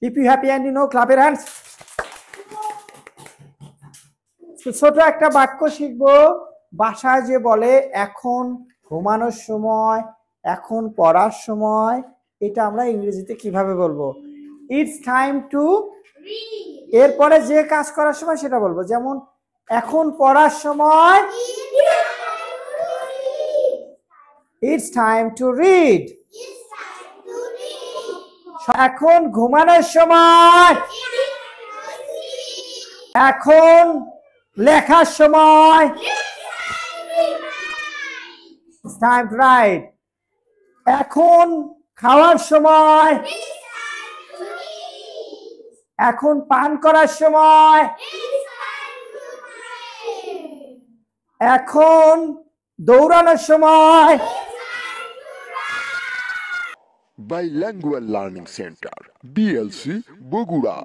If you happy and you know, clap your hands. ছোট একটা বাক্য শিখবো বাসায় যে বলে এখন ঘুমানোর সময়, এখন পড়ার সময়, এটা আমরা ইংরেজিতে কিভাবে বলবো? It's time to read. এরপরে যে কাজ করার সময় সেটা বলবো, যেমন এখন পড়ার সময় ইটস টাইম টু রিড। এখন ঘুমানোর সময়, এখন লেখার সময়, it's time to write. এখন খাওয়ার সময়, এখন পান করার সময়, এখন দৌড়ানোর সময়। Bilingual Learning Center, BLC, Bogura.